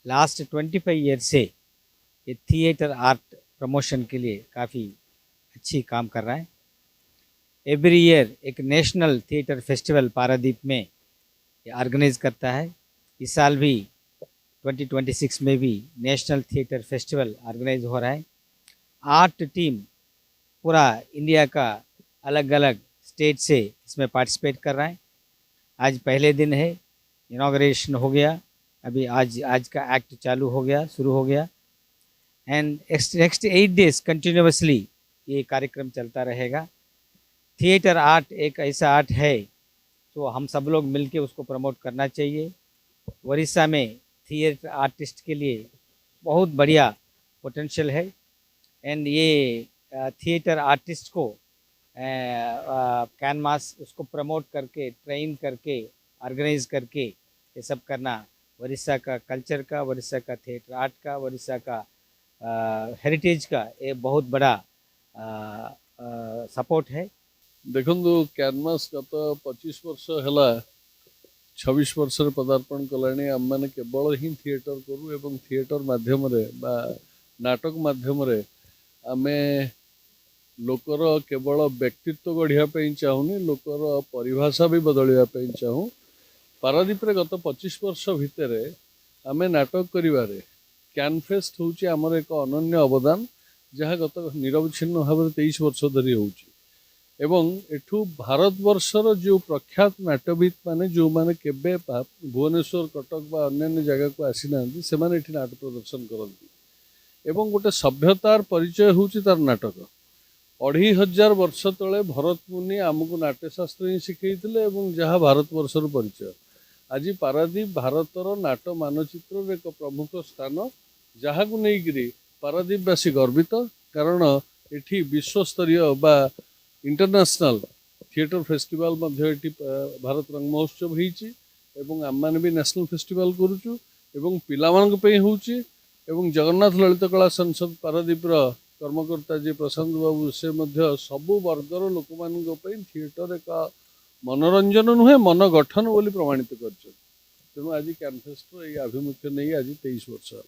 Last 25 year से ये theatre art promotion के लिए काफ़ी अच्छी काम कर रहा है। एवरी ईयर एक नेशनल थिएटर फेस्टिवल पारादीप में ये ऑर्गेनाइज करता है। इस साल भी 2026 में भी नेशनल थिएटर फेस्टिवल ऑर्गेनाइज हो रहा है। 8 टीम पूरा इंडिया का अलग अलग स्टेट से इसमें पार्टिसिपेट कर रहा है। आज पहले दिन है, इनाग्रेशन हो गया, अभी आज का एक्ट चालू हो गया, शुरू हो गया एंड नेक्स्ट 8 डेज कंटिन्यूसली ये कार्यक्रम चलता रहेगा। थिएटर आर्ट एक ऐसा आर्ट है तो हम सब लोग मिलके उसको प्रमोट करना चाहिए। उड़ीसा में थिएटर आर्टिस्ट के लिए बहुत बढ़िया पोटेंशियल है एंड ये थिएटर आर्टिस्ट को कैनवास उसको प्रमोट करके, ट्रेन करके, ऑर्गेनाइज करके ये सब करना उड़ीसा का कल्चर का, उड़ीसा का थिएटर आर्ट का, उड़ीसा का हेरिटेज का ये बहुत बड़ा सपोर्ट है। देखु कैनवास गत 25 वर्ष है 26 वर्ष पदार्पण कलानी आम मैंने केवल ही थिएटर करूँ एवं थिएटर माध्यम नाटक माध्यम आम लोकर केवल व्यक्तित्व गढ़ापी चाहूनी, लोकर परिभाषा भी बदलवाई चाहूँ। पारादीप रे गत 25 वर्ष भितर आम नाटक करिवारे कैनफेस्ट हूँ आमर एक अनन्य अवदान, जहाँ गत निरवच्छिन्न भाव 23 वर्ष धरी होउची। एवं एठू भारतवर्षर जो प्रख्यात नाट्यविद माने जो माने केबे भुवनेश्वर, कटक बा अन्य जगह को आसी नांती से माने एठी नाटक प्रदर्शन करती एवं गोटे सभ्यतार परिचय होउची तार नाटक। 2500 वर्ष तले भरत मुनि आमको नाट्यशास्त्र ही शिखैथिले एवं जहाँ भारतवर्षर परिचय। आज पारादीप भारतर नाट मानचित्र एक प्रमुख स्थान, जहाँ को लेकिन पारादीपवासी गर्वित, कारण एठी विश्वस्तरीय बा इंटरनेशनल थिएटर फेस्टिवल मध्य एठी भारत रंग महोत्सव होईची एवं आम माने भी नेशनल फेस्टिवल करूचु एवं पिलामानक पे होउची एवं जगन्नाथ ललित कला संसद पारादीपर कर्मकर्ता जी प्रशांत बाबू से मध्य सबु वर्गर लोक मानक पे थिएटर एक मनोरंजन नुहे मन गठन बोली प्रमाणित कर। तेणु आज कैनफेस्ट आभिमुख्य नहीं आज 23 वर्ष है।